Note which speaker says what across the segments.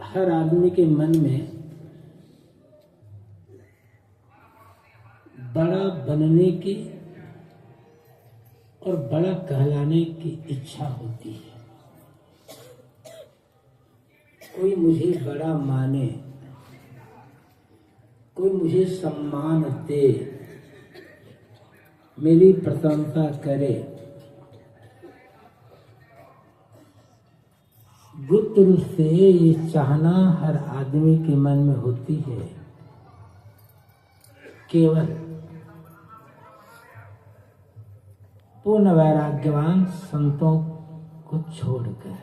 Speaker 1: हर आदमी के मन में बड़ा बनने की और बड़ा कहलाने की इच्छा होती है। कोई मुझे बड़ा माने, कोई मुझे सम्मान दे, मेरी प्रशंसा करे। गुप्त रूप से ये चाहना हर आदमी के मन में होती है, केवल पूर्ण वैराग्यवान संतों को छोड़कर।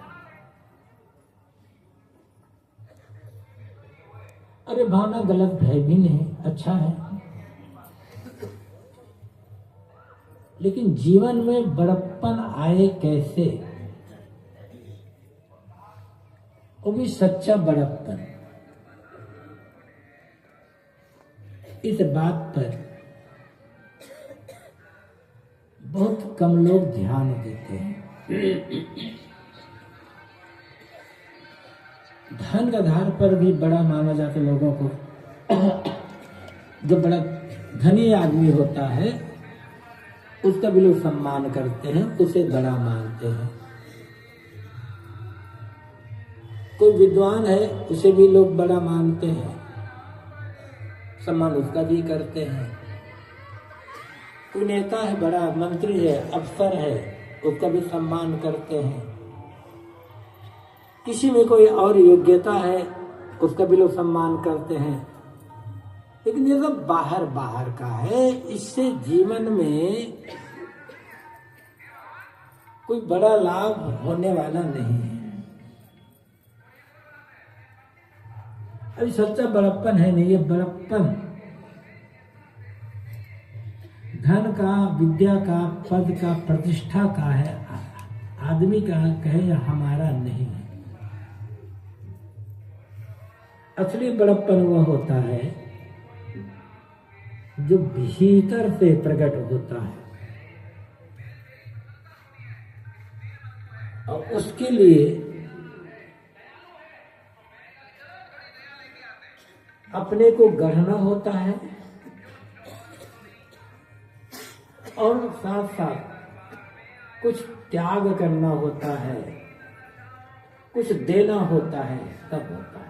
Speaker 1: अरे भावना गलत है भी नहीं, अच्छा है, लेकिन जीवन में बड़प्पन आए कैसे, वो भी सच्चा बड़प्पन। इस बात पर बहुत कम लोग ध्यान देते हैं। धन के आधार पर भी बड़ा माना जाता है लोगों को। जो बड़ा धनी आदमी होता है उसका भी लोग सम्मान करते हैं, उसे बड़ा मानते हैं। कोई विद्वान है उसे भी लोग बड़ा मानते हैं, सम्मान उसका भी करते हैं। कोई नेता है, बड़ा मंत्री है, अफसर है, उसका भी सम्मान करते हैं। किसी में कोई और योग्यता है उसका भी लोग सम्मान करते हैं। लेकिन ये सब बाहर बाहर का है, इससे जीवन में कोई बड़ा लाभ होने वाला नहीं है। अभी सच्चा बड़प्पन है नहीं, ये बड़प्पन धन का, विद्या का, पद का, प्रतिष्ठा का है, आदमी का कहे हमारा नहीं है। असली बड़प्पन वह होता है जो भीतर से प्रकट होता है, और उसके लिए अपने को गढ़ना होता है और साथ साथ कुछ त्याग करना होता है, कुछ देना होता है, तब होता है।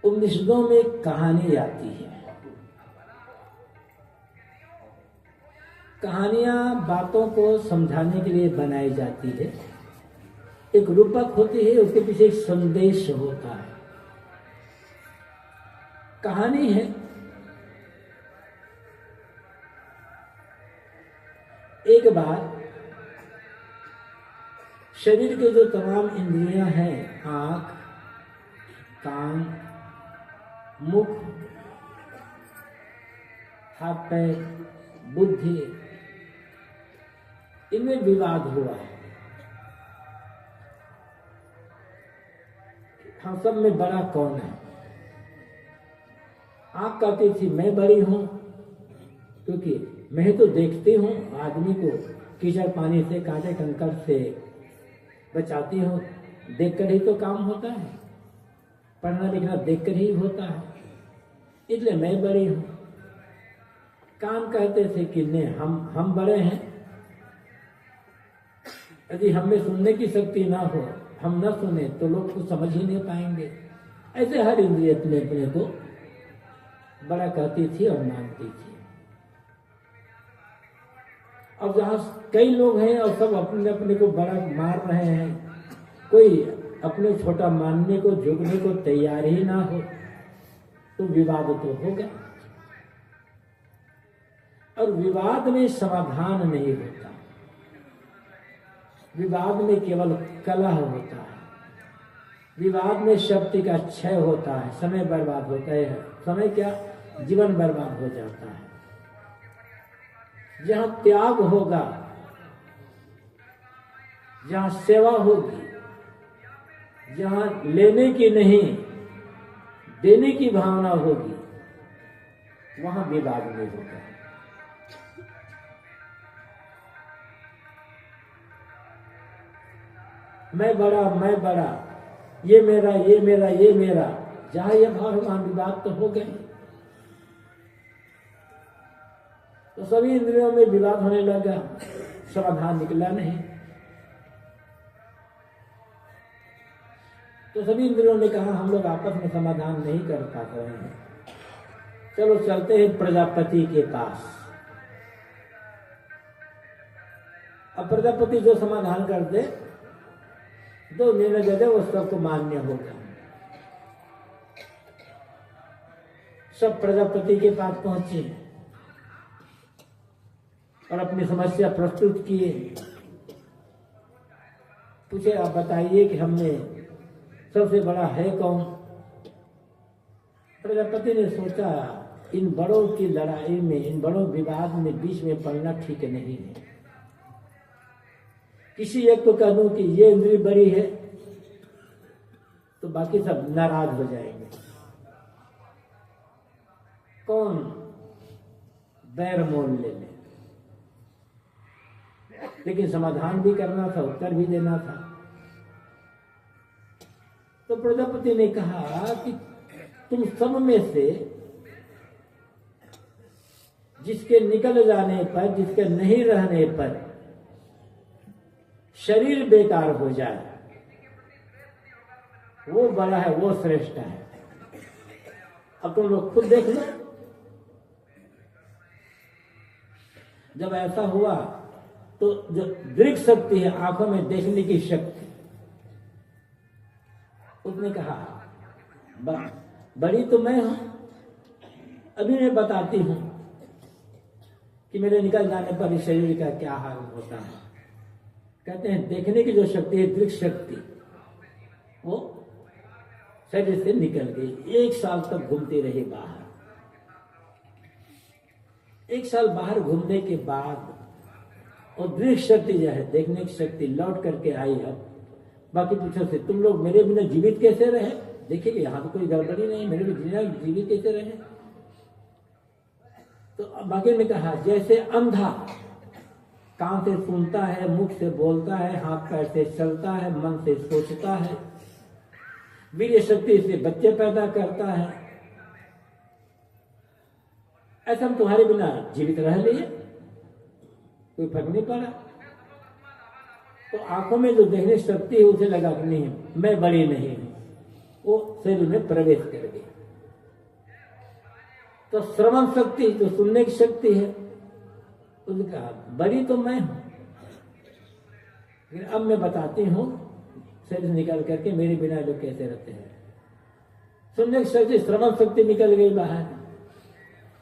Speaker 1: उपनिषदों में एक कहानी आती है। कहानियां बातों को समझाने के लिए बनाई जाती है। एक रूपक होती है, उसके पीछे एक संदेश होता है। कहानी है, एक बार शरीर के जो तमाम इंद्रियां हैं, आंख, कान, मुख, हाथ पैर, बुद्धि, इनमें विवाद हुआ है। हम सब में बड़ा कौन है? आंख कहती थी मैं बड़ी हूं, क्योंकि मैं तो देखती हूं आदमी को कीचड़ पानी से, कांटे कंकड़ से बचाती हूं, देखकर ही तो काम होता है, पढ़ना लिखना देखकर ही होता है, इसलिए मैं बड़ी हूं। कान कहते थे कि नहीं, हम बड़े हैं, यदि हमें सुनने की शक्ति ना हो, हम न सुने तो लोग कुछ समझ ही नहीं पाएंगे। ऐसे हर इंद्रिय अपने अपने को बड़ा कहती थी और मानती थी। अब जहां कई लोग हैं और सब अपने अपने को बड़ा मार रहे हैं, कोई अपने छोटा मानने को, झुकने को तैयार ही ना हो, तो विवाद तो होगा। और विवाद में समाधान नहीं होता, विवाद में केवल कलह होता है, विवाद में शक्ति का क्षय होता है, समय बर्बाद होता है। समय क्या, जीवन बर्बाद हो जाता है। जहां त्याग होगा, जहां सेवा होगी, जहां लेने की नहीं देने की भावना होगी, वहां विवाद नहीं होगा। मैं बड़ा, ये मेरा, ये मेरा, ये मेरा, जहां ये भाव वहां विवाद तो हो गए। तो सभी इंद्रियों में विवाद होने लगा, समाधान निकला नहीं। तो सभी इंद्रियों ने कहा हम लोग आपस में समाधान नहीं कर पा रहे हैं, चलो चलते हैं प्रजापति के पास। अब प्रजापति जो समाधान कर दे, जो निर्णय दे दे, वो सबको मान्य होगा। सब प्रजापति के पास पहुंचे और अपनी समस्या प्रस्तुत किए। पूछे आप बताइए कि हमने सबसे बड़ा है कौन? प्रजापति ने सोचा इन बड़ों की लड़ाई में, इन बड़ों विवाद में बीच में पड़ना ठीक नहीं है। किसी एक को कह दूं कि ये इंद्री बड़ी है तो बाकी सब नाराज हो जाएंगे। कौन बैर मोल ले ले, लेकिन समाधान भी करना था, उत्तर भी देना था। तो प्रजापति ने कहा कि तुम सब में से जिसके निकल जाने पर, जिसके नहीं रहने पर शरीर बेकार हो जाए, वो बड़ा है, वो श्रेष्ठ है। अब तुम लोग खुद देख लो। जब ऐसा हुआ तो जो दृक शक्ति है, आंखों में देखने की शक्ति, उसने कहा बड़ी तो मैं हूं, अभी मैं बताती हूं कि मेरे निकल जाने पर इस शरीर का क्या हाल होता है। कहते हैं देखने की जो शक्ति है, दृक शक्ति, वो शरीर से निकल गई। 1 साल तक घूमती रही बाहर। 1 साल बाहर घूमने के बाद और दृक शक्ति जो है, देखने की शक्ति लौट करके आई। अब बाकी पूछो से तुम लोग मेरे बिना जीवित कैसे रहे? देखिए यहाँ तो कोई गड़बड़ी नहीं, मेरे बिना जीवित कैसे रहे? तो बाकी ने कहा जैसे अंधा कान से सुनता है, मुख से बोलता है, हाथ पैर से चलता है, मन से सोचता है, वीर्य शक्ति से बच्चे पैदा करता है, ऐसा हम तुम्हारे बिना जीवित रह लिए, कोई फर्क नहीं पड़ा। तो आंखों में जो देखने शक्ति है उसे लगा कि नहीं मैं बड़ी नहीं हूं, वो शरीर में प्रवेश कर गई। तो श्रवण शक्ति जो सुनने की शक्ति है, उसने कहा बड़ी तो मैं हूं, लेकिन अब मैं बताती हूं शरीर निकल करके मेरे बिना लोग कैसे रहते हैं। सुनने की शक्ति, श्रवण शक्ति निकल गई बाहर।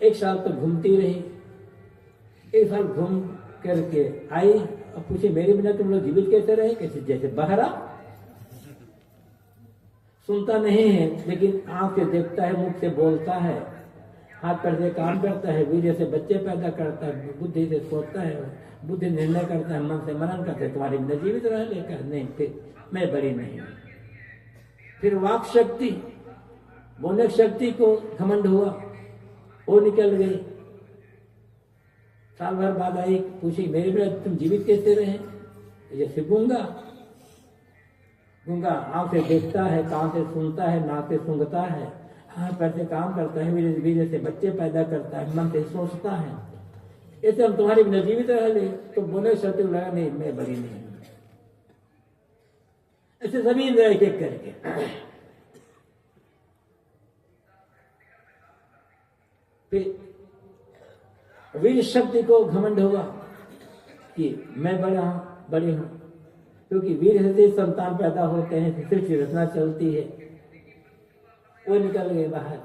Speaker 1: 1 साल तक घूमती रही। 1 साल घूम करके आई। अब पूछे मेरे बिना तुम लोग जीवित कैसे रहे? कैसे? जैसे बहरा, सुनता नहीं है लेकिन आंख से देखता है, मुख से बोलता है, हाथ पैर से काम करता है, वीर्य से बच्चे पैदा करता है, बुद्धि से सोचता है, बुद्धि निर्णय करता है, मन से मनन करता है, तुम्हारे बिना जीवित रह लेकर नहीं, फिर मैं बड़ी नहीं। फिर वाक शक्ति, बोलने शक्ति को घमंड हुआ, वो निकल गई। साल भर बाद आई, पूछी मेरे बिना तुम जीवित कैसे रहे? जैसे गूंगा आंख से देखता है, कान से सुनता है, नाक से सूंघता है, हाथ पैर से काम करता है, वीर्य से बच्चे पैदा करता है, मन से सोचता है, ऐसे हम तुम्हारे बिना जीवित रह ले। तो बोले शक्ति लगा नहीं मैं बड़ी नहीं। ऐसे सभी इंद्रिय एक एक करके फिर वीर शक्ति को घमंड हुआ कि मैं बड़ी हूं, क्योंकि वीर से संतान पैदा होते हैं, सिर्फ रचना चलती है। वो निकल गए बाहर।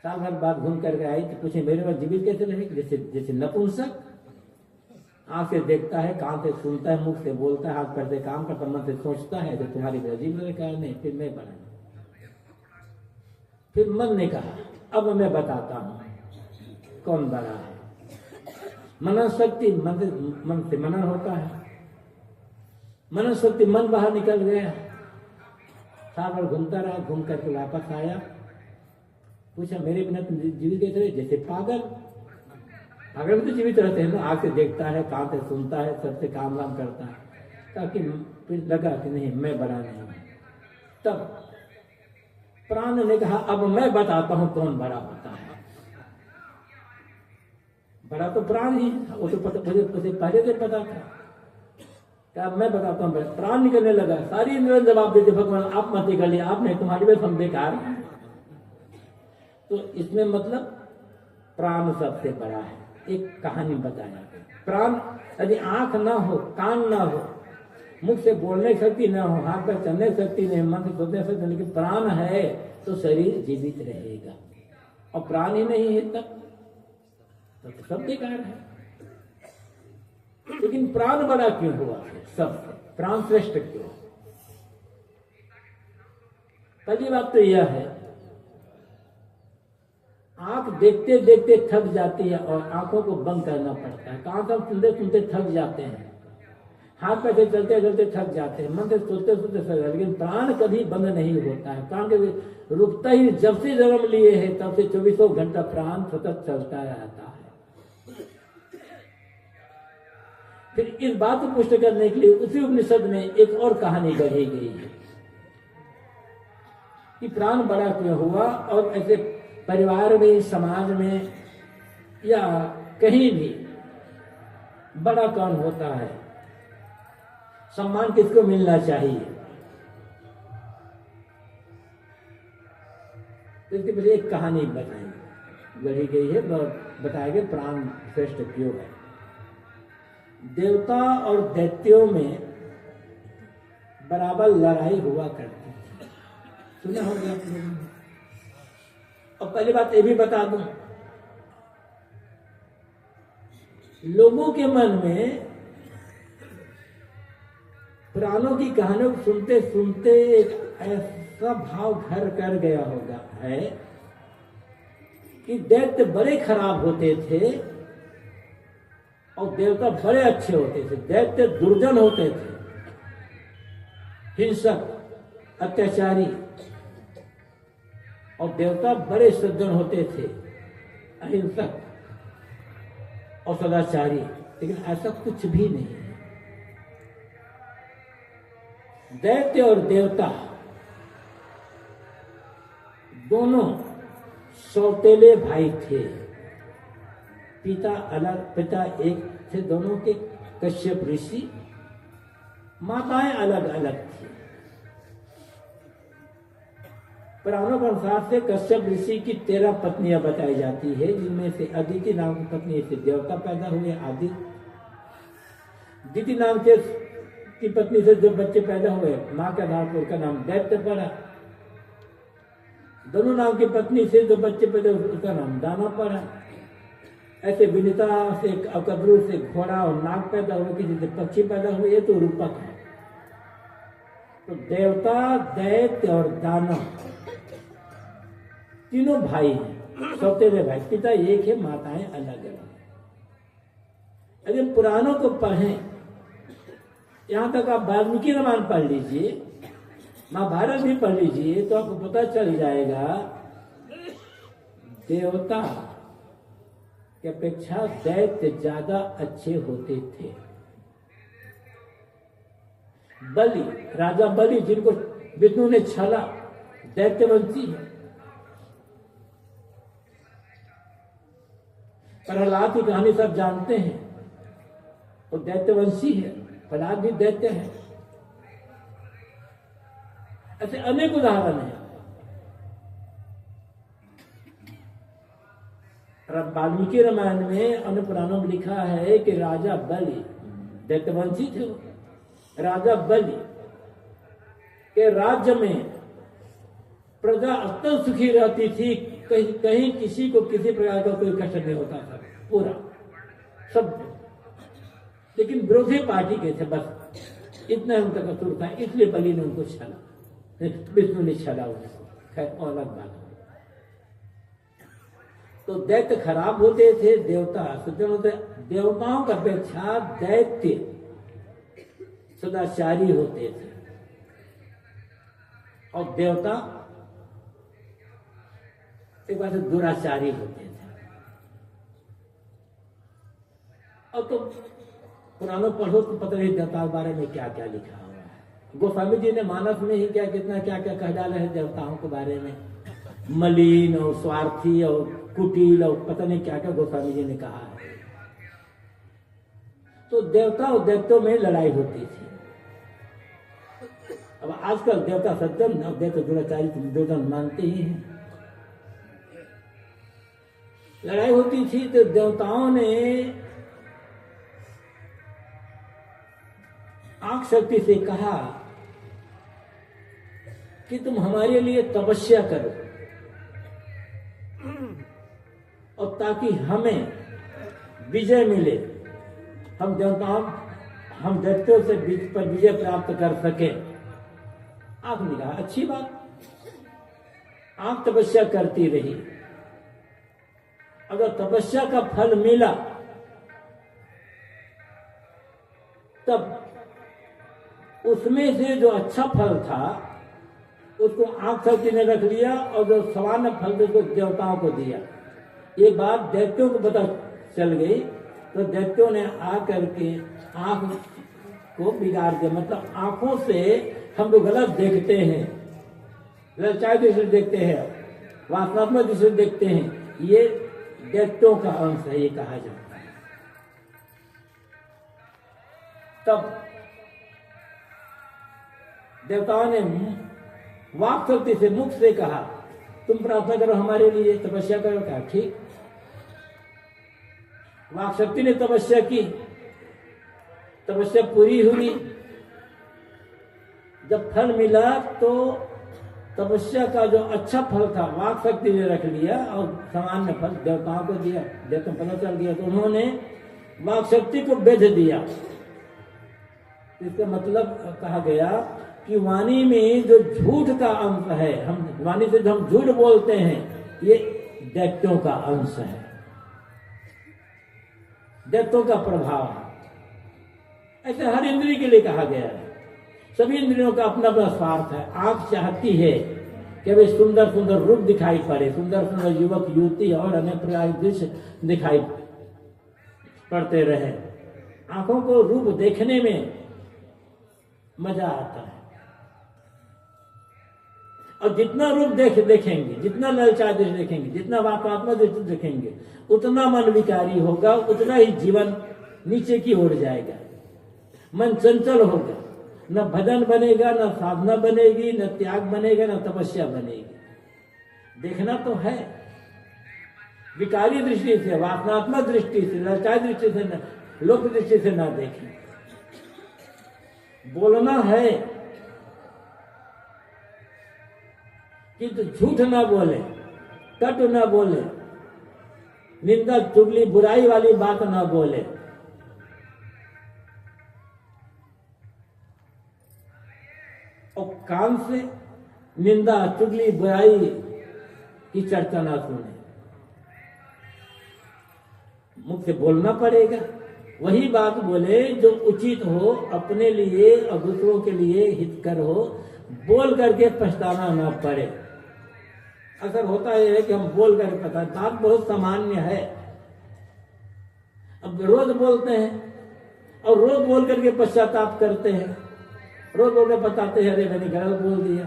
Speaker 1: साल भर बाद घूम करके आई तो पूछे मेरे पास जीवित कैसे रहे? जैसे नपुंसक, आंख से देखता है, कान से सुनता है, मुख से बोलता है, हाथ पैर से काम करता, मन से सोचता है, तो तुम्हारी जीवित रहे? कहा नहीं, फिर मैं बना। फिर मन ने कहा अब मैं बताता हूं कौन बड़ा है। मनन शक्ति, मन से मनन होता है। मनन शक्ति, मन बाहर निकल गया। साल भर घूमता रहा, घूम करके वापस आया। पूछा मेरे बिना तुम जीवित कैसे रहे? जैसे पागल भी तो जीवित रहते हैं ना, आंख से देखता है, कान से सुनता है, सबसे काम करता है, ताकि फिर लगा कि नहीं मैं बड़ा नहीं हूं। तब प्राण ने कहा अब मैं बताता हूं कौन बड़ा होता है। बड़ा तो प्राण ही था, वो तो मुझे पहले से पता था। अब मैं बताता हूं। प्राण निकलने लगा, सारी इंद्र जवाब देते भगवान आप मत निकलिए, आप नहीं, तुम्हारी बात हम बेकार हैं। तो इसमें मतलब प्राण सबसे बड़ा है। एक कहानी बताया प्राण यदि आंख ना हो, कान ना हो, मुख से बोलने की शक्ति ना हो, हाथ पर चलने की शक्ति नहीं, मन से सोचने की शक्ति, लेकिन प्राण है तो शरीर जीवित रहेगा। और प्राण ही नहीं है तब तो सब बेकार है। लेकिन प्राण बड़ा क्यों हुआ? सबसे प्राण श्रेष्ठ क्यों? पहली बात तो यह है, आंख देखते देखते थक जाती है और आंखों को बंद करना पड़ता है। कान से सुनते सुनते थक जाते हैं, हाथ पैसे चलते चलते थक जाते हैं, मन से सोचते सोचते थक जाते हैं, लेकिन प्राण कभी बंद नहीं होता है। प्राण कभी रुकता ही, जब से जन्म लिए है तब से 24 घंटा प्राण सतत चलता रहता है। फिर इस बात को पुष्ट करने के लिए उसी उपनिषद में एक और कहानी गढ़ी गई है कि प्राण बड़ा क्यों हुआ। और ऐसे परिवार में, समाज में या कहीं भी बड़ा कौन होता है, सम्मान किसको मिलना चाहिए, तो इसके पीछे एक कहानी गढ़ी गई है, बताया गया प्राण श्रेष्ठ क्यों है। देवता और दैत्यों में बराबर लड़ाई हुआ करती थी, सुना होगा आप लोगों ने। और पहली बात ये भी बता दूं, लोगों के मन में प्राणों की कहानियों को सुनते सुनते एक ऐसा भाव घर कर गया होगा है कि दैत्य बड़े खराब होते थे और देवता बड़े अच्छे होते थे। दैत्य दुर्जन होते थे, हिंसक, अत्याचारी, और देवता बड़े सज्जन होते थे, अहिंसक और सदाचारी। लेकिन ऐसा कुछ भी नहीं है। दैत्य और देवता दोनों सौतेले भाई थे। पिता एक थे दोनों के, कश्यप ऋषि। माताएं अलग अलग थी। पुराणों के अनुसार से कश्यप ऋषि की 13 पत्नियां बताई जाती है, जिनमें से अदिति नाम की पत्नी से देवता पैदा हुए, आदित्य। दिति नाम से की पत्नी से जो बच्चे पैदा हुए, मां का नाम, उनका नाम दैत्य पड़ा। दोनों नाम की पत्नी से जो बच्चे पैदा हुए, उसका नाम दाना पड़ा। ऐसे विनिता से, अकद्रू से घोड़ा और नाग पैदा हुए, किसी से पक्षी पैदा हुए, ये तो रूपक है। तो देवता, दैत्य और दानव तीनों भाई हैं, सौतेले भाई। पिता एक है, माताएं अलग अलग। अगर पुराणों को पढ़ें, यहां तक आप वाल्मीकि रामायण पढ़ लीजिए, महाभारत भी पढ़ लीजिए, तो आपको पता चल जाएगा देवता की अपेक्षा दैत्य ज्यादा अच्छे होते थे। बलि, राजा बलि, जिनको विष्णु ने छला, दैत्यवंशी है। प्रहलाद की कहानी सब जानते हैं, वो दैत्यवंशी है। प्रहलाद भी दैत्य है। ऐसे अनेक उदाहरण हैं। वाल्मीकि रामायण में, अन्य पुराणों में लिखा है कि राजा बलि, दैत्यवंशी थे, राजा बलि के राज्य में प्रजा अत्यंत सुखी रहती थी। कहीं कहीं किसी को किसी प्रकार का कोई कष्ट नहीं होता था, पूरा सब। लेकिन विरोधी पार्टी के थे, बस इतना उनका कसूर था, इसलिए बलि ने उनको छला, विष्णु ने छला उनको। खैर अलग बात है। तो दैत्य खराब होते थे, देवता सज्जन होते। देवताओं की अपेक्षा दैत्य सदाचारी होते थे और देवता एक बार से दुराचारी होते थे। और तो पुरानों पढ़ो तो पता नहीं देवताओं के बारे में क्या क्या लिखा हुआ है। गोस्वामी जी ने मानस में ही क्या कितना क्या क्या कह डाले हैं देवताओं के बारे में, मलिन और स्वार्थी और कुटिल और पता नहीं क्या क्या गोस्वामी जी ने कहा है। तो देवता और देवताओं में लड़ाई होती थी। अब आजकल देवता सत्यम न देवता दुराचारी दुर्योधन मानते ही हैं। लड़ाई होती थी तो देवताओं ने आंख शक्ति से कहा कि तुम हमारे लिए तपस्या करो और ताकि हमें विजय मिले, हम दैत्यों से पर विजय प्राप्त कर सके। आंख ने कहा अच्छी बात। आंख तपस्या करती रही। अगर तपस्या का फल मिला तब उसमें से जो अच्छा फल था उसको आंख शक्ति ने रख लिया और जो सामान्य फल थे उसको देवताओं को दिया। ये बात दैत्यों को पता चल गई तो दैत्यों ने आकर के आंख को बिगाड़ दिया। मतलब आंखों से हम लोग गलत देखते हैं, ललचाई दृष्टि देखते हैं, वासनात्मक दृष्टि देखते हैं। ये दैत्यों का अंश है, ये कहा जाता है। तब देवताओं ने वाक शक्ति से मुख से कहा तुम प्रार्थना करो हमारे लिए, तपस्या करो। कहा ठीक। वाक शक्ति ने तपस्या की, तपस्या पूरी हुई। जब फल मिला तो तपस्या का जो अच्छा फल था वाक शक्ति ने रख लिया और सामान्य फल देवताओं को दिया। देवताओं को पता चल गया तो उन्होंने वाक शक्ति को बेच दिया। इसका मतलब कहा गया कि वाणी में जो झूठ का अंश है, हम वाणी से जो हम झूठ बोलते हैं, ये दैत्यों का अंश है, दैत्यों का प्रभाव है। ऐसे हर इंद्रिय के लिए कहा गया है। सभी इंद्रियों का अपना अपना स्वार्थ है। आंख चाहती है कि वे सुंदर सुंदर रूप दिखाई पड़े, सुंदर सुंदर युवक युवती और अनेक प्रकार के दृश्य दिखाई पड़ते रहे। आंखों को रूप देखने में मजा आता है और जितना रूप देखेंगे, जितना ललचा दृश्य देखेंगे, जितना वातात्मक दृश्य देखेंगे, उतना मन विकारी होगा, उतना ही जीवन नीचे की ओर जाएगा, मन चंचल होगा। न भजन बनेगा, न साधना बनेगी, न त्याग बनेगा, न तपस्या बनेगी। देखना तो है विकारी दृष्टि से, वासनात्मक दृष्टि से, ललचाई दृष्टि से, न लोक दृष्टि से ना देखें। बोलना है किंतु झूठ ना बोले, कट ना बोले, निंदा चुगली बुराई वाली बात ना बोले। और कान से निंदा चुगली बुराई की चर्चा ना सुने। मुख से बोलना पड़ेगा, वही बात बोले जो उचित हो, अपने लिए और दूसरों के लिए हितकर हो, बोल करके पछताना ना पड़े। अक्सर होता है कि हम बोल करके पता, बात बहुत सामान्य है, अब रोज बोलते हैं और रोज बोल करके पश्चाताप करते हैं, रोज बोल कर बताते हैं अरे मैंने गलत बोल दिया।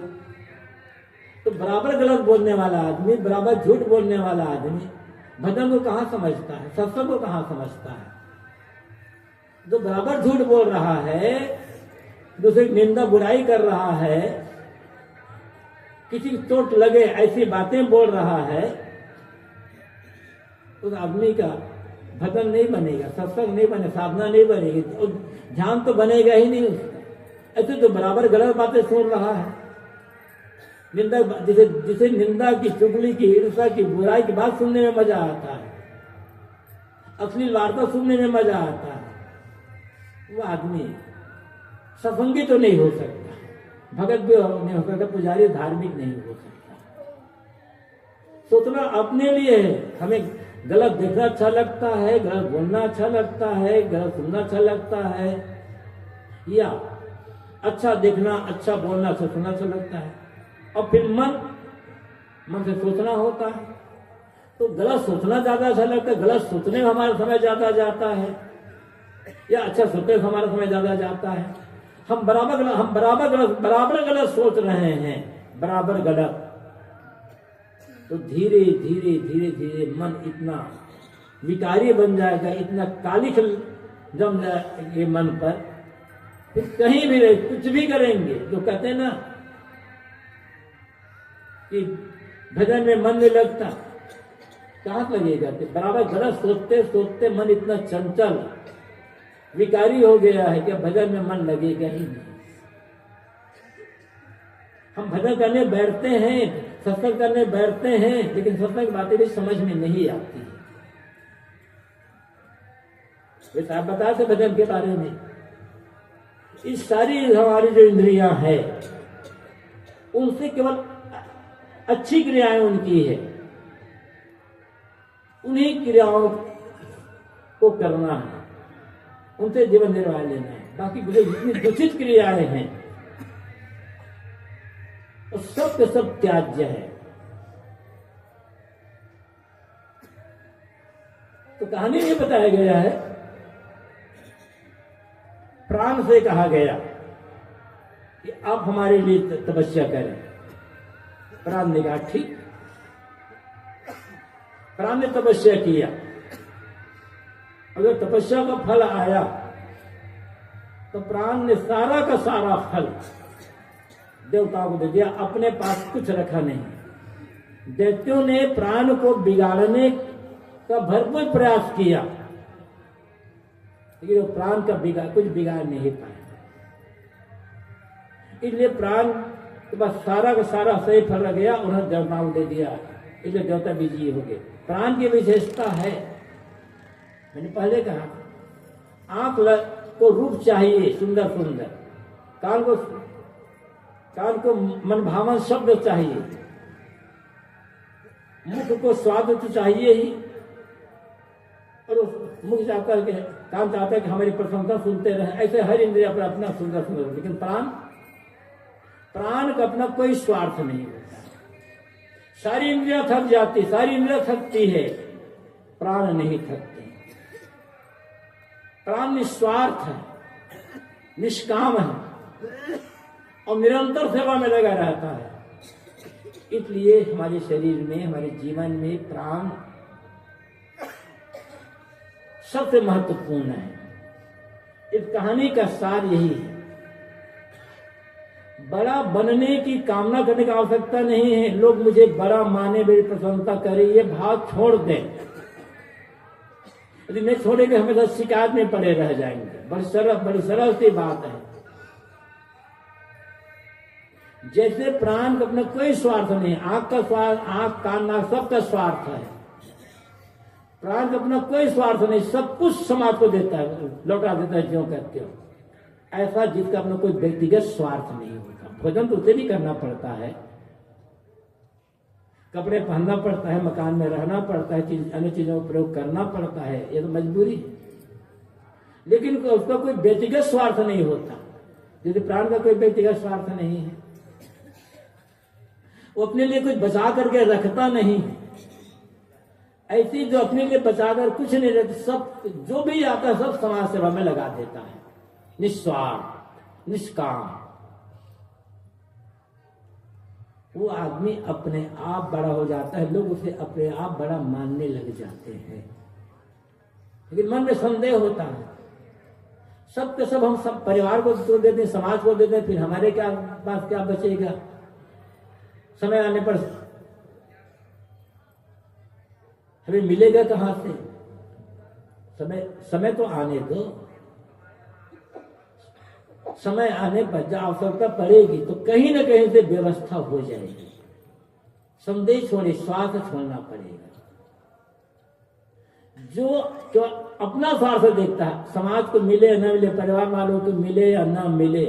Speaker 1: तो बराबर गलत बोलने वाला आदमी, बराबर झूठ बोलने वाला आदमी भजन को कहाँ समझता है, सत्संग को कहाँ समझता है। जो बराबर झूठ बोल रहा है, दूसरी निंदा बुराई कर रहा है, किसी की चोट लगे ऐसी बातें बोल रहा है, उस आदमी का भजन नहीं बनेगा, सत्संग नहीं बने, साधना नहीं बनेगी, तो ध्यान तो बनेगा ही नहीं उसका। ऐसे तो बराबर गलत बातें सुन रहा है। निंदा जिसे निंदा की, चुगली की, ईर्ष्या की, बुराई की बात सुनने में मजा आता है, अश्लील वार्ता सुनने में मजा आता है, वो आदमी सत्संगी तो नहीं हो सकता, भगत भी नहीं हो सकता, पुजारी धार्मिक नहीं हो सकता। सोचना अपने लिए है। हमें गलत देखना अच्छा लगता है, गलत बोलना अच्छा लगता है, गलत सुनना अच्छा लगता है, या अच्छा देखना, अच्छा बोलना, अच्छा सुनना अच्छा लगता है। और फिर मन से सोचना होता है, तो गलत सोचना ज्यादा अच्छा लगता है, गलत सोचने में हमारा समय ज्यादा जाता है। या अच्छा सोचते हमारा समय ज्यादा जाता है। हम बराबर गलत सोच रहे हैं, बराबर गलत। तो धीरे धीरे धीरे धीरे मन इतना विकारी बन जाएगा, इतना कालिख जम जाएगा मन पर, फिर कहीं भी रहे कुछ भी करेंगे। जो कहते हैं ना कि भजन में मन नहीं लगता, कहाँ लगेगा? बराबर गलत सोचते सोचते मन इतना चंचल विकारी हो गया है कि भजन में मन लगेगा ही नहीं। हम भजन करने बैठते हैं, सत्संग करने बैठते हैं, लेकिन सत्संग की बातें भी समझ में नहीं आती है। वैसे आप बता थे भजन के बारे में, इस सारी हमारी जो इंद्रियां हैं उनसे केवल अच्छी क्रियाएं उनकी है, उन्हीं क्रियाओं को करना है, उनसे जीवन निर्वाह लेना है। बाकी जितनी दूषित क्रियाएं हैं वो सब के सब त्याज्य है। तो कहानी में बताया गया है, प्राण से कहा गया कि आप हमारे लिए तपस्या करें। प्राण ने कहा ठीक। प्राण ने तपस्या किया। अगर तपस्या का फल आया तो प्राण ने सारा का सारा फल देवताओं को दे दिया, अपने पास कुछ रखा नहीं। दैत्यों ने प्राण को बिगाड़ने का भरपूर प्रयास किया, लेकिन वो प्राण का कुछ बिगाड़ नहीं पाया। इसलिए प्राण के पास सारा का सारा सही फल रह गया, उन्होंने देवताओं को दे दिया, इसलिए देवता विजयी हो गए। प्राण की विशेषता है, मैंने पहले कहा, आंख को रूप चाहिए सुंदर सुंदर, कान को मनभावन शब्द चाहिए, मुख को स्वाद तो चाहिए ही, और मुख चाहता है कि कान चाहता है कि हमारी प्रशंसा सुनते रहे। ऐसे हर इंद्रिय पर अपना सुंदर सुंदर, लेकिन प्राण का अपना कोई स्वार्थ नहीं होता। सारी इंद्रियां थक जाती, सारी इंद्रियां थकती है, प्राण नहीं थकते। प्राण निस्वार्थ है, निष्काम है और निरंतर सेवा में लगा रहता है। इसलिए हमारे शरीर में, हमारे जीवन में प्राण सबसे महत्वपूर्ण है। इस कहानी का सार यही है, बड़ा बनने की कामना करने की आवश्यकता नहीं है। लोग मुझे बड़ा माने, मेरी प्रशंसा करे, ये भाव छोड़ दें। यदि नहीं छोड़ेंगे हमेशा शिकायत में पड़े रह जाएंगे। बड़ी सरल सी बात है। जैसे प्राण का अपना कोई स्वार्थ नहीं, आंख का स्वार्थ, आंख कान नाक सबका स्वार्थ है। प्राण का अपना कोई स्वार्थ नहीं, सब कुछ समाज को देता है, लौटा देता है जो कहते हो। ऐसा जिसका अपना कोई व्यक्तिगत स्वार्थ नहीं होता। भोजन तो उसे भी करना पड़ता है, कपड़े पहनना पड़ता है, मकान में रहना पड़ता है, अन्य चीजों का प्रयोग करना पड़ता है, ये तो मजबूरी है। लेकिन उसका कोई व्यक्तिगत स्वार्थ नहीं होता। यदि प्राण का कोई व्यक्तिगत स्वार्थ नहीं है, वो अपने लिए कुछ बचा करके रखता नहीं है। ऐसी जो अपने लिए बचाकर कुछ नहीं रहती, सब जो भी आता है सब समाज सेवा में लगा देता है, निस्वार्थ निष्काम। वो आदमी अपने आप बड़ा हो जाता है, लोग उसे अपने आप बड़ा मानने लग जाते हैं। लेकिन मन में संदेह होता है, सब के सब हम सब परिवार को तो देते हैं, समाज को देते हैं, फिर हमारे पास क्या बचेगा? समय आने पर हमें मिलेगा कहां से? समय तो आने दो। समय आने पर जब आवश्यकता पड़ेगी तो कहीं ना कहीं से व्यवस्था हो जाएगी। संदेश छोड़े, स्वार्थ छोड़ना पड़ेगा। जो अपना स्वार्थ देखता है, समाज को मिले या न मिले, परिवार वालों को मिले या न मिले,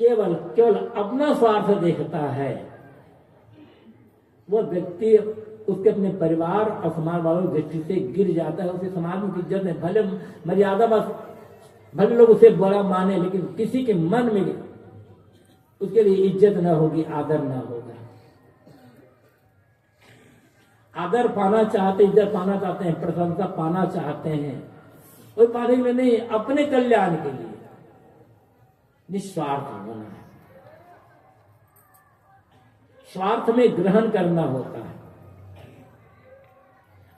Speaker 1: केवल अपना स्वार्थ देखता है, वो व्यक्ति उसके अपने परिवार और समाज वालों की दृष्टि से गिर जाता है। उसे समाज में इज्जत नहीं, भले मर्यादा बस, भले लोग उसे बड़ा माने, लेकिन किसी के मन में उसके लिए इज्जत न होगी, आदर न होगा। आदर पाना चाहते, इज्जत पाना चाहते हैं, प्रशंसा पाना चाहते हैं, वो पाने के लिए नहीं, अपने कल्याण के लिए निस्वार्थ होना है। स्वार्थ में ग्रहण करना होता है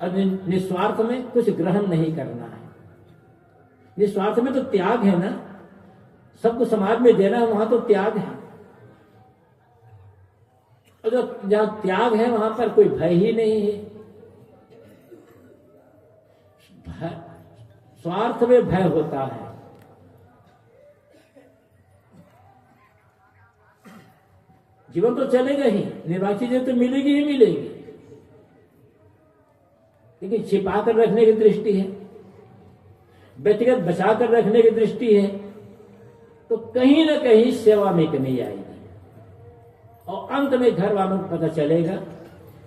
Speaker 1: और निस्वार्थ में कुछ ग्रहण नहीं करना है। निस्वार्थ में तो त्याग है ना, सबको समाज में देना है, वहां तो त्याग है। और जो जहां त्याग है वहां पर कोई भय ही नहीं है। स्वार्थ में भय होता है। जीवन तो चलेगा ही, निर्वाचित चीजें तो मिलेगी ही मिलेगी, लेकिन छिपा कर रखने की दृष्टि है, व्यक्तिगत बचा कर रखने की दृष्टि है, तो कहीं ना कहीं सेवा में कमी आएगी और अंत में घर वालों को पता चलेगा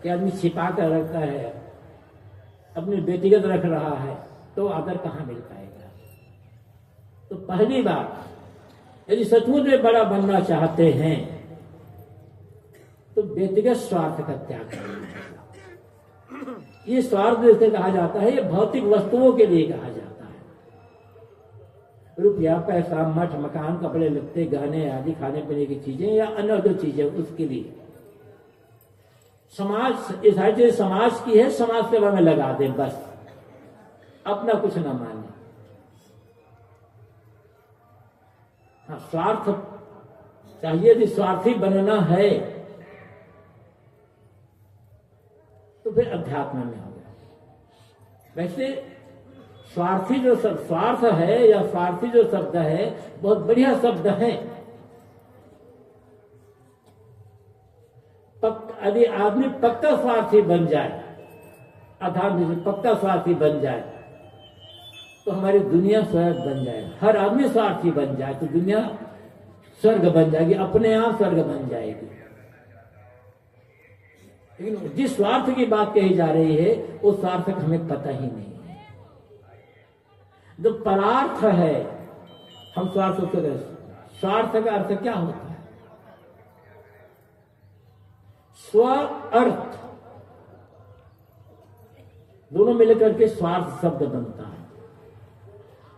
Speaker 1: कि आदमी छिपा कर रखता है, अपनी व्यक्तिगत रख रहा है, तो आदर कहां मिल पाएगा। तो पहली बात, यदि सचमुच में बड़ा बनना चाहते हैं तो व्यक्तिगत स्वार्थ का त्याग करना होगा। ये स्वार्थ जिसे कहा जाता है, ये भौतिक वस्तुओं के लिए कहा जाता है। रुपया, पैसा, मठ, मकान, कपड़े लत्ते, गहने आदि, खाने पीने की चीजें या अन्य जो चीजें, उसके लिए समाज, ये सारी चीजें समाज की है, समाज सेवा में लगा दे, बस अपना कुछ ना माने। हाँ, स्वार्थ चाहिए, यदि स्वार्थी बनना है तो फिर अध्यात्म में हो गया। वैसे स्वार्थी जो स्वार्थ है या स्वार्थी जो शब्द है, बहुत बढ़िया शब्द है। यदि आदमी पक्का स्वार्थी बन जाए, अध्यात्म से पक्का स्वार्थी बन जाए, तो हमारी दुनिया स्वर्ग बन जाए। हर आदमी स्वार्थी बन जाए तो दुनिया स्वर्ग बन जाएगी, अपने आप स्वर्ग बन जाएगी। लेकिन जिस स्वार्थ की बात कही जा रही है, वो स्वार्थ हमें पता ही नहीं है। जो परार्थ है, हम स्वार्थ से, स्वार्थ का अर्थ क्या होता है? स्व अर्थ, दोनों मिलकर के स्वार्थ शब्द बनता है।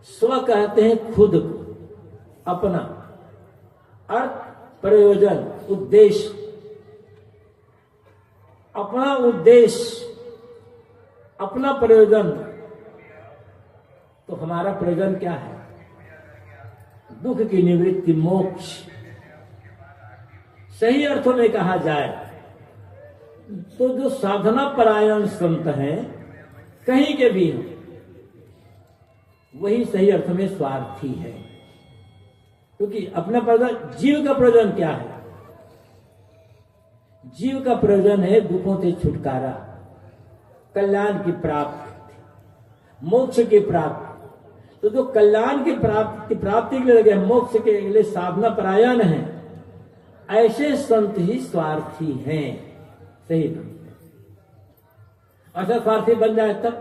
Speaker 1: स्व कहते हैं खुद को, अपना, अर्थ प्रयोजन, उद्देश्य, अपना उद्देश्य, अपना प्रयोजन। तो हमारा प्रयोजन क्या है? दुख की निवृत्ति, मोक्ष। सही अर्थों में कहा जाए तो जो साधना परायण संत हैं, कहीं के भी हैं, वही सही अर्थ में स्वार्थी है। क्योंकि अपना प्रयोजन, जीव का प्रयोजन क्या है? जीव का प्रयोजन है दुखों से छुटकारा, कल्याण की प्राप्ति, मोक्ष की प्राप्ति। तो जो कल्याण की प्राप्ति के लिए लगे, मोक्ष के लिए साधना परायण है, ऐसे संत ही स्वार्थी हैं। सही बात। ऐसा स्वार्थी बन जाए तब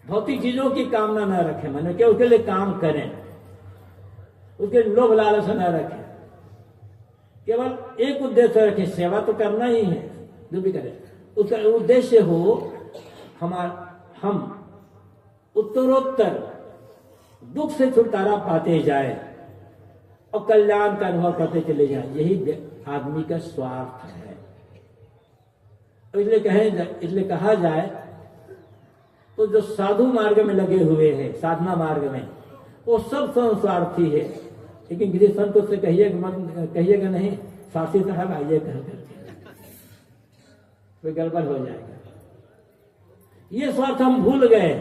Speaker 1: भौतिक चीजों की कामना न रखें, माने कि उसके लिए काम करें, उसके लोभ लालच न रखें, केवल एक उद्देश्य रखें, सेवा तो करना ही है, जो भी करें उसका उद्देश्य हो हम उत्तरोत्तर दुख से छुटकारा पाते जाए और कल्याण का अनुभव करते चले जाए। यही आदमी का स्वार्थ है। इसलिए कहा जाए तो जो साधु मार्ग में लगे हुए हैं, साधना मार्ग में, वो सब स्वार्थी है। लेकिन किसी संत से कहिएगा नहीं, साथी साहब आइए कह करके, तो गड़बड़ हो जाएगा। ये स्वार्थ हम भूल गए।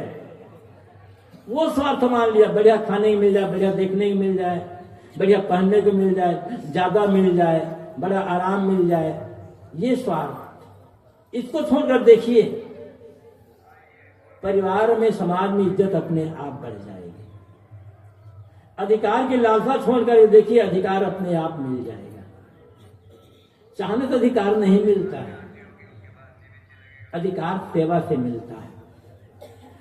Speaker 1: वो स्वार्थ मान लिया, बढ़िया खाने को मिल जाए, बढ़िया देखने को मिल जाए, बढ़िया पहनने को मिल जाए, ज्यादा मिल जाए, बड़ा आराम मिल जाए, ये स्वार्थ। इसको छोड़कर देखिए, परिवार में, समाज में इज्जत अपने आप बढ़ जाएगी। अधिकार की लालसा छोड़कर देखिए, अधिकार अपने आप मिल जाएगा। चाहने तो अधिकार नहीं मिलता है, अधिकार सेवा से मिलता है,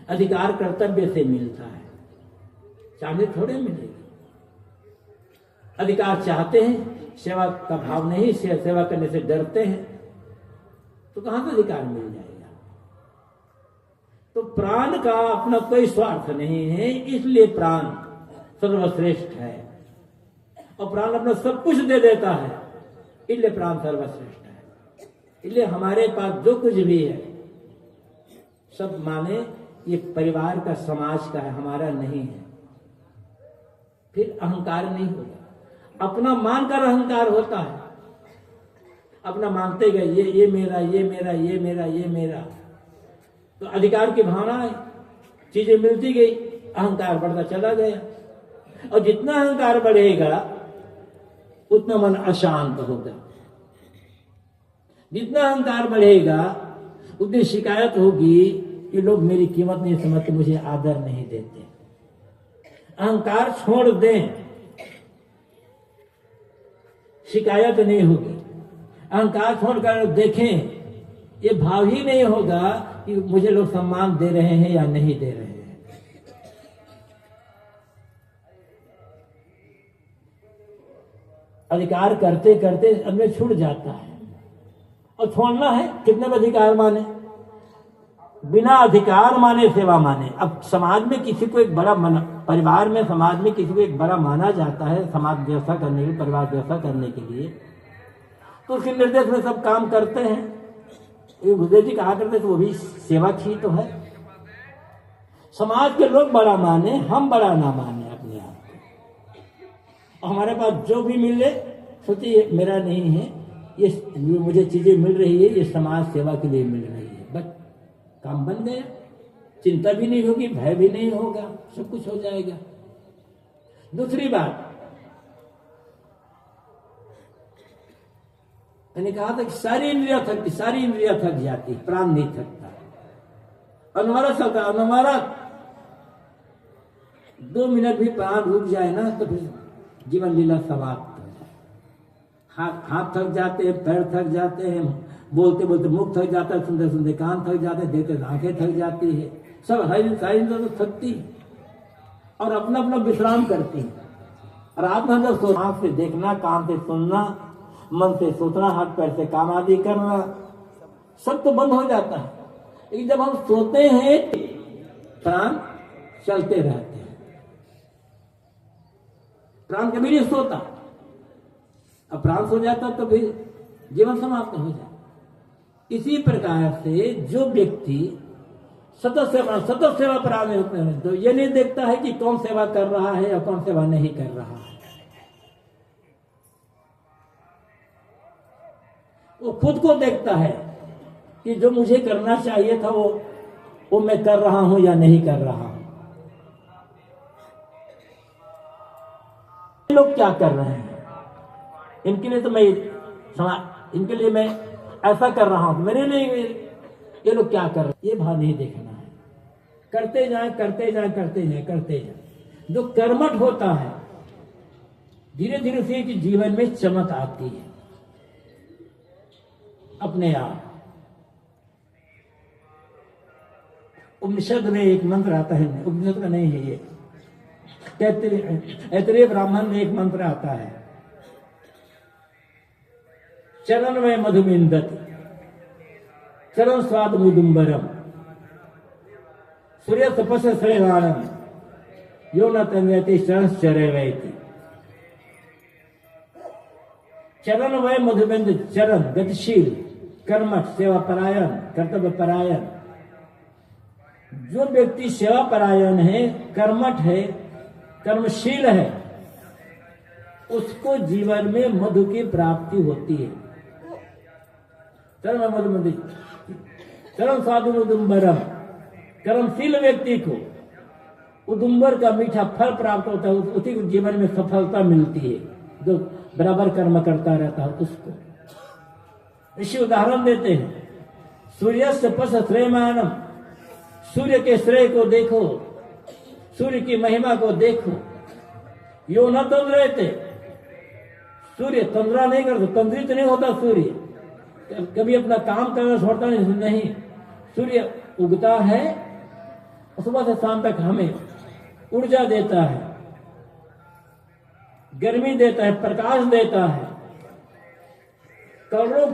Speaker 1: अधिकार कर्तव्य से मिलता है, चाहने थोड़े मिलेगी। अधिकार चाहते हैं, सेवा का भाव नहीं, सेवा करने से डरते हैं, तो कहां से अधिकार मिल जाएगा? तो प्राण का अपना कोई स्वार्थ नहीं है, इसलिए प्राण सर्वश्रेष्ठ है। और प्राण अपना सब कुछ दे देता है, इसलिए प्राण सर्वश्रेष्ठ है। इसलिए हमारे पास जो कुछ भी है सब माने ये परिवार का, समाज का है, हमारा नहीं है। फिर अहंकार नहीं होगा। अपना मानकर अहंकार होता है, अपना मानते गए ये मेरा, ये मेरा, ये मेरा, ये मेरा, तो अधिकार की भावना है, चीजें मिलती गई, अहंकार बढ़ता चला गया। और जितना अहंकार बढ़ेगा उतना मन अशांत होगा। जितना अहंकार बढ़ेगा उतनी शिकायत होगी कि लोग मेरी कीमत नहीं समझते, मुझे आदर नहीं देते। अहंकार छोड़ दें, शिकायत नहीं होगी। अहंकार छोड़कर देखें, ये भाव ही नहीं होगा कि मुझे लोग सम्मान दे रहे हैं या नहीं दे रहे हैं। अधिकार करते करते अंदर छूट जाता है। और छोड़ना है, कितने में अधिकार माने? बिना अधिकार माने सेवा माने। अब समाज में किसी को एक बड़ा परिवार में, समाज में किसी को एक बड़ा माना जाता है समाज व्यवस्था करने के लिए, परिवार व्यवस्था करने के लिए, तो उसके निर्देश में सब काम करते हैं। गुरुदेव जी कहा करते तो वो भी सेवा की तो है। समाज के लोग बड़ा माने, हम बड़ा ना माने अपने आप को। हमारे पास जो भी मिले सोचिए मेरा नहीं है, ये मुझे चीजें मिल रही है, ये समाज सेवा के लिए मिल रही है, बस काम बन गया। चिंता भी नहीं होगी, भय भी नहीं होगा, सब कुछ हो जाएगा। दूसरी बात मैंने कहा था कि सारी इंद्रियां थक जाती, प्राण नहीं थकता। अनवरत चलता, अनवरत 2 मिनट भी प्राण रुक जाए ना तो फिर जीवन लीला समाप्त हो जाए। हाथ थक जाते हैं, पैर थक जाते हैं, बोलते बोलते मुख थक जाता है, सुनते सुनते कान थक जाते हैं, देखते आंखें थक जाती है, सब सारी तो थकती और अपना अपना विश्राम करती है। रात में जब आंख से देखना, कान से सुनना, मन से सोचना, हाथ पैर से काम आदि करना, सब तो बंद हो जाता है। लेकिन जब हम सोते हैं प्राण चलते रहते हैं, प्राण कभी नहीं सोता। अब प्राण सो जाता तो फिर जीवन समाप्त हो जाए। इसी प्रकार से जो व्यक्ति सतत सेवा प्राण होते हैं तो ये नहीं देखता है कि कौन सेवा कर रहा है या कौन सेवा नहीं कर रहा है। वो खुद को देखता है कि जो मुझे करना चाहिए था वो मैं कर रहा हूं या नहीं कर रहा हूं। लोग क्या कर रहे हैं, इनके लिए तो इनके लिए मैं ऐसा कर रहा हूं, मेरे लिए ये लोग क्या कर रहे हैं, ये भाव नहीं देखना है। करते जाए करते जाए करते जाए करते जाए। जो कर्मठ होता है धीरे धीरे से जीवन में चमक आती है अपने आप। उपनिषद में एक मंत्र आता है, उपनिषद का नहीं है ये, ऐतरेय ब्राह्मण में एक मंत्र आता है, चरण में मधुमिंदति चरण स्वाद मुदुम्बरम सूर्य तपस श्रेवाणम यो न तन्यति शरण चरेवैति। चरण वय मधुमेंद्र, चरण गतिशील, कर्मठ, सेवा परायण, कर्तव्य परायण। जो व्यक्ति सेवा परायण है, कर्मठ है, कर्मशील है, उसको जीवन में मधु की प्राप्ति होती है। चरण मधुमेंद्र चरण साधु उदुम्बरम, कर्मशील व्यक्ति को उदुम्बर का मीठा फल प्राप्त होता है, उसी को जीवन में सफलता मिलती है। जो बराबर कर्म करता रहता है उसको ऋषि उदाहरण देते हैं, सूर्य से पस श्रेयमानम, सूर्य के श्रेय को देखो, सूर्य की महिमा को देखो। यो न तंद्रते, सूर्य तंद्रा नहीं करता, तंद्रित नहीं होता सूर्य, कभी अपना काम करना छोड़ता नहीं। सूर्य उगता है, सुबह से शाम तक हमें ऊर्जा देता है, गर्मी देता है, प्रकाश देता है, करोड़ों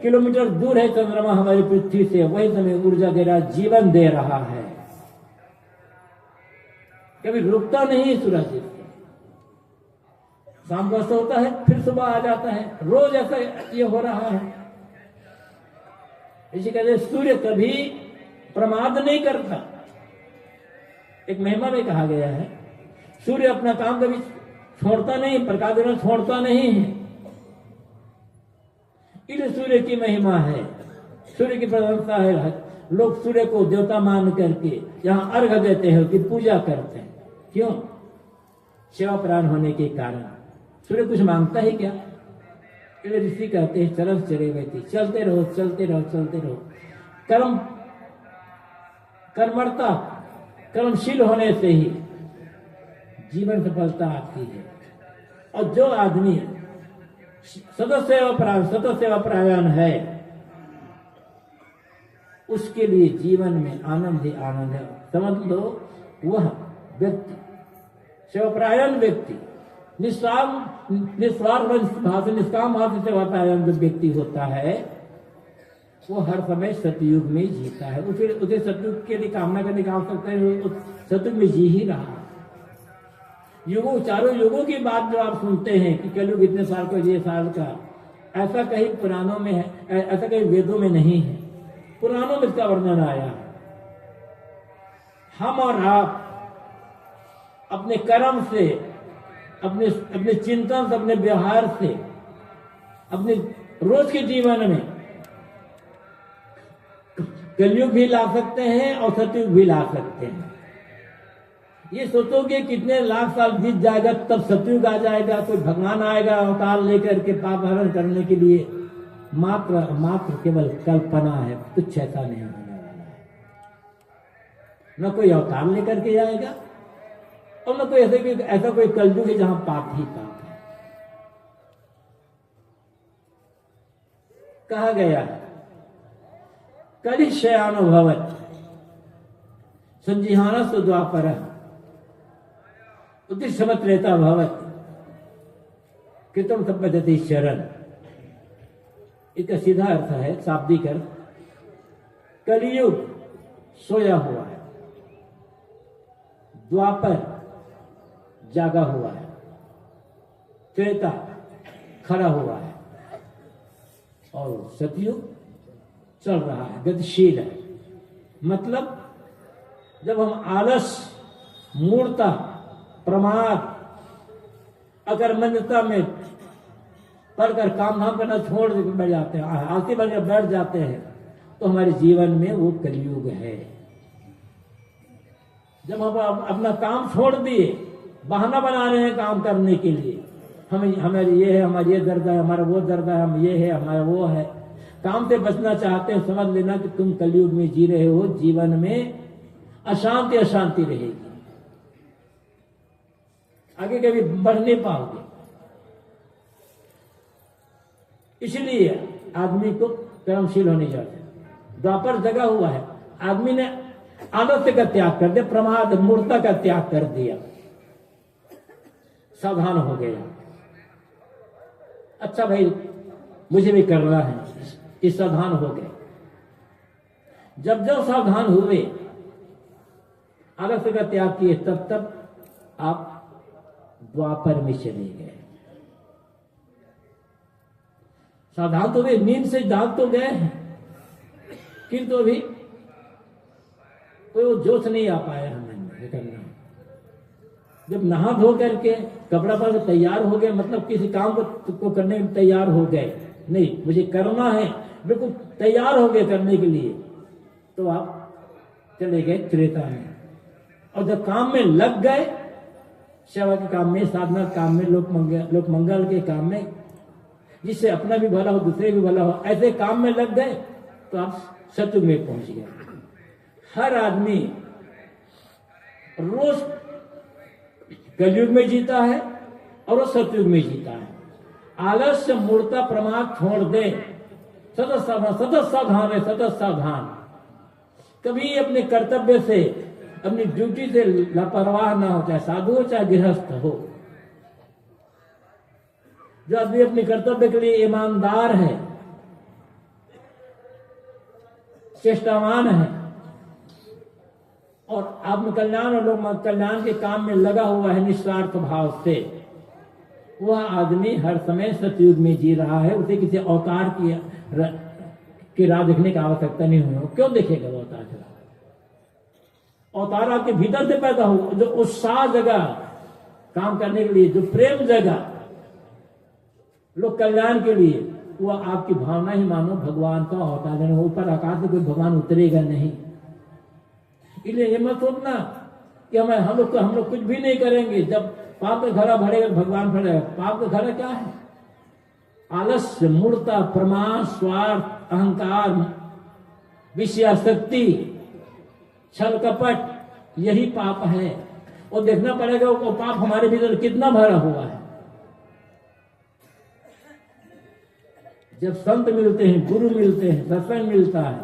Speaker 1: किलोमीटर दूर है चंद्रमा हमारी पृथ्वी से, वही समय ऊर्जा दे रहा, जीवन दे रहा है। कभी रुकता नहीं सूरज। शाम को ऐसा होता है, फिर सुबह आ जाता है, रोज ऐसा ये हो रहा है। इसी कहते सूर्य कभी प्रमाद नहीं करता। एक महिमा में कहा गया है, सूर्य अपना काम कभी छोड़ता नहीं, प्रकाश देना छोड़ता नहीं है। इस सूर्य की महिमा है, सूर्य की प्रशंसा है। लोग सूर्य को देवता मान करके यहाँ अर्घ देते हैं, उसकी पूजा करते हैं। क्यों? सेवा प्राण होने के कारण। सूर्य कुछ मांगता है क्या? ऋषि कहते हैं चरस चरे व्यक्ति, चलते रहो चलते रहो चलते रहो। कर्मठता कर्मशील होने से ही जीवन सफलता आती है। और जो आदमी सतत सेवा परायण है, उसके लिए जीवन में आनंद ही आनंद है। समझ लो, वह व्यक्ति सेवापरायण व्यक्ति निस्वार्थ भाव से निष्काम भाव से सेवापरायण जो व्यक्ति होता है, वो हर समय सतयुग में जीता है। उसे सतयुग के लिए कामना करने का आवश्यकता है, सतयुग में जी ही रहा है। युगों, चारों युगों की बात जो आप सुनते हैं कि कलयुग इतने साल का, ये साल का, ऐसा कहीं पुराणों में है, ऐसा कहीं वेदों में नहीं है। पुराणों में इसका वर्णन आया है। हम और आप अपने कर्म से, अपने चिंतन से, अपने व्यवहार से, अपने रोज के जीवन में कलयुग भी ला सकते हैं और सतयुग भी ला सकते हैं। ये सोचोगे कितने लाख साल बीत जाएगा तब सतयुग आ जाएगा, कोई भगवान आएगा अवतार लेकर के पाप हरण करने के लिए, मात्र केवल कल्पना है, कुछ ऐसा नहीं होने वाला है। न कोई अवतार लेकर के आएगा और न कोई ऐसा कोई कलयुग है जहां पाप ही पाप है। कहा गया है कलिशयानो भवत् संजिहानस्तु द्वापरः उत्तिष्ठमत्रेता भवत् कृतं तपद्यति शरण। इसका सीधा अर्थ है, शाब्दिक अर्थ, कलियुग सोया हुआ है, द्वापर जागा हुआ है, त्रेता खड़ा हुआ है और सतयुग चल रहा है, गतिशील है। मतलब जब हम आलस, मूढ़ता, प्रमाद, अकर्मण्यता में पढ़कर काम धाम करना छोड़ बैठ जाते हैं, आलसी बनकर बैठ जाते हैं, तो हमारे जीवन में वो कलयुग है। जब हम अपना काम छोड़ दिए, बहाना बना रहे हैं काम करने के लिए, हमारे ये है, हमारा ये दर्द है, हमारा वो दर्द है, हम ये है, हमारा वो है, काम से बचना चाहते हैं, समझ लेना कि तुम कलयुग में जी रहे हो। जीवन में अशांति अशांति रहेगी, आगे कभी बढ़ नहीं पाओगे। इसलिए आदमी को कर्मशील होने जाते। द्वापर जगा हुआ है, आदमी ने आलस्य का त्याग कर दिया, प्रमाद मूर्ता का त्याग कर दिया, सावधान हो गया। अच्छा भाई मुझे भी करना है, इस सावधान हो गए। जब जब सावधान हुए, आलस्य का त्याग किए, तब तब आप द्वापर में चले गए। सावधान तो गए, नींद से जाग तो गए हैं, किंतु अभी कोई वो जोश नहीं आ पाया हमें करना। जब नहा धो करके कपड़ा पहन तैयार हो गए, मतलब किसी काम को करने में तैयार हो गए, नहीं मुझे करना है, बिल्कुल तैयार हो गए करने के लिए, तो आप चले गए त्रेता में। और जब काम में लग गए, सेवा के काम में, साधना के काम में, लोक मंगल के काम में, जिससे अपना भी भला हो, दूसरे भी भला हो, ऐसे काम में लग गए, तो आप सतयुग में पहुंच गए। हर आदमी रोज कलयुग में जीता है और वो सतयुग में जीता है। आलस्य, मूर्ता, प्रमाद छोड़ दे, सतत सावधान, सतत सावधान है, सतत सावधान। कभी अपने कर्तव्य से, अपनी ड्यूटी से लापरवाह ना हो, चाहे साधु हो चाहे गृहस्थ हो। जो आदमी अपने कर्तव्य के लिए ईमानदार है, चेष्टावान है और आत्मकल्याण और लोक कल्याण के काम में लगा हुआ है निस्वार्थ भाव से, वह आदमी हर समय सतयुग में जी रहा है। उसे किसी अवतार की राह देखने की आवश्यकता नहीं हुई। क्यों देखेगा वो अवतार की राह? अवतार आपके भीतर से पैदा हो, जो उत्साह जगह काम करने के लिए, जो प्रेम जगह लोक कल्याण के लिए, वो आपकी भावना ही मानो भगवान का अवतार है। ऊपर आकाश से कोई भगवान उतरेगा नहीं। इसलिए ये मत सोचना कि हम लोग कुछ भी नहीं करेंगे, जब पाप का घड़ा भरेगा भगवान भरेगा। पाप का घड़ा क्या है? आलस्य, मूर्ता, प्रमाण, स्वार्थ, अहंकार, विषयासक्ति, छल कपट, यही पाप है। और देखना पड़ेगा वो पाप हमारे भीतर कितना भरा हुआ है। जब संत मिलते हैं, गुरु मिलते हैं, सत्संग मिलता है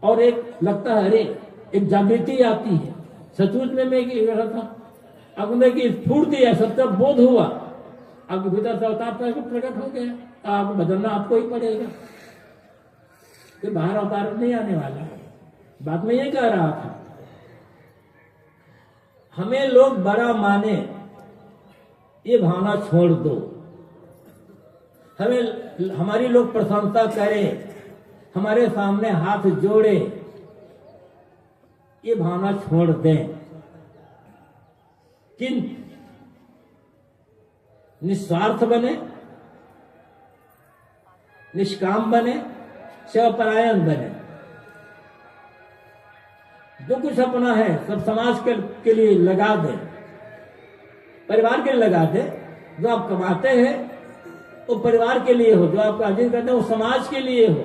Speaker 1: और एक लगता है, अरे एक जागृति आती है। सचमुच में मैं रहा था, अंदर की स्फूर्ति है, सत्य बोध हुआ, आपके भीतर से अवतार प्रकट हो गया। आपको बदलना आपको ही पड़ेगा, कि बाहर अवतार नहीं आने वाला। बात में ये कह रहा था, हमें लोग बड़ा माने ये भावना छोड़ दो। हमारी लोग प्रशंसा करें, हमारे सामने हाथ जोड़े, ये भावना छोड़ दें। किंतु निस्वार्थ बने, निष्काम बने, सेवापरायण बने। जो कुछ अपना है सब समाज के लिए लगा दे, परिवार के लिए लगा दे। जो आप कमाते हैं वो परिवार के लिए हो, जो आप अर्जित करते हैं वो समाज के लिए हो।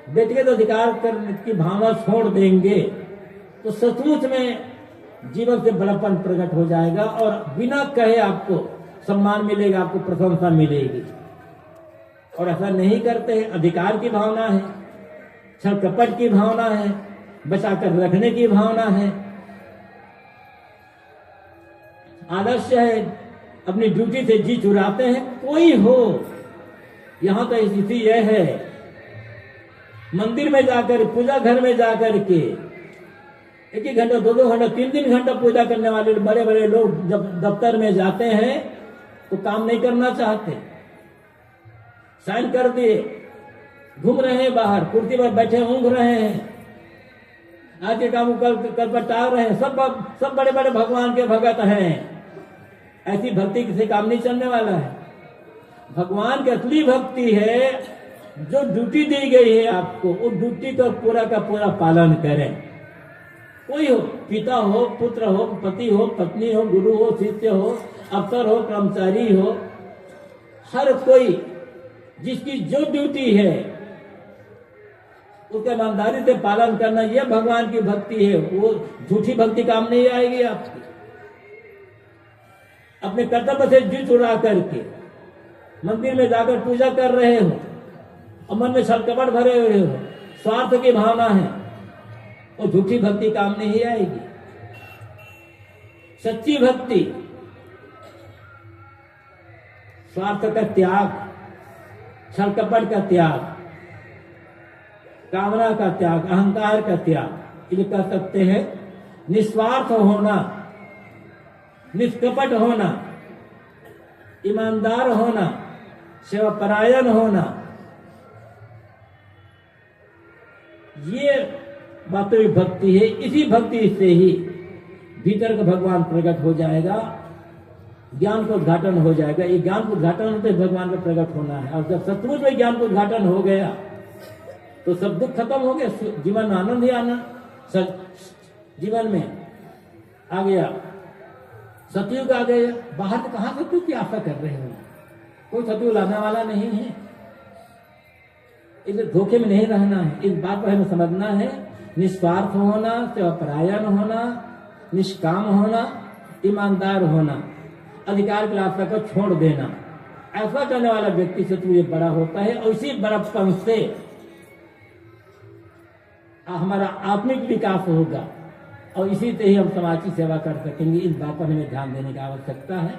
Speaker 1: व्यक्तिगत अधिकार करने की भावना छोड़ देंगे तो सचमुच में जीवन से बड़प्पन प्रकट हो जाएगा और बिना कहे आपको सम्मान मिलेगा, आपको प्रशंसा मिलेगी। और ऐसा नहीं करते हैं। अधिकार की भावना है, छल कपट की भावना है, बचाकर रखने की भावना है, आलस्य है, अपनी ड्यूटी से जी चुराते हैं। कोई हो, यहां तो स्थिति यह है, मंदिर में जाकर, पूजा घर में जाकर के 1-1 घंटा, 2-2 घंटा, 3-3 घंटा पूजा करने वाले बड़े बड़े लोग जब दफ्तर में जाते हैं तो काम नहीं करना चाहते, साइन कर दिए, घूम रहे हैं बाहर, कुर्सी पर बैठे ऊँघ रहे हैं, आज के काम कल पर टाल रहे हैं। सब बड़े बड़े भगवान के भगत हैं। ऐसी भक्ति किसी काम नहीं चलने वाला है। भगवान की असली भक्ति है जो ड्यूटी दी गई है आपको, वो ड्यूटी का पूरा पालन करें। कोई हो, पिता हो, पुत्र हो, पति हो, पत्नी हो, गुरु हो, शिष्य हो, अफसर हो, कर्मचारी हो, हर कोई जिसकी जो ड्यूटी है उसका ईमानदारी से पालन करना, यह भगवान की भक्ति है। वो झूठी भक्ति काम नहीं आएगी आपकी। अपने कर्तव्य से जी चुरा करके मंदिर में जाकर पूजा कर रहे हो और मन में छल कपट भरे हुए हो, स्वार्थ की भावना है, और झूठी भक्ति काम नहीं आएगी। सच्ची भक्ति स्वार्थ का त्याग, छल कपट का त्याग, कामना का त्याग, अहंकार का त्याग, ये कह सकते हैं निस्वार्थ होना, निष्कपट होना, ईमानदार होना, सेवापरायण होना। ये वास्तविक भक्ति है। इसी भक्ति से ही भीतर का भगवान प्रकट हो जाएगा, ज्ञान को उद्घाटन हो जाएगा। ये ज्ञान को उद्घाटन होते भगवान का प्रकट होना है। और जब सचमुच में ज्ञान को उद्घाटन हो गया तो सब दुख खत्म हो गया, जीवन आनंद ही आनंद जीवन में आ गया, सतयुग आ गया। बाहर से कहां सतयुग की आशा कर रहे हो? कोई सतयुग लाने वाला नहीं है। इसलिए धोखे में नहीं रहना है। इस बात को हमें समझना है। निस्वार्थ होना, सेवापरायण होना, निष्काम होना, ईमानदार होना, अधिकार की आशा को छोड़ देना, ऐसा करने वाला व्यक्ति सतयुग बड़ा होता है। और इसी बड़प्पन से हमारा आत्मिक विकास होगा और इसी से ही हम समाज की सेवा कर सकेंगे। इस बात पर हमें ध्यान देने की आवश्यकता है।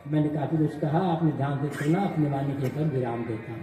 Speaker 1: मैंने काफी कुछ कहा, आपने ध्यान से सुना, अपनी वाणी के ऊपर विराम देता हूँ।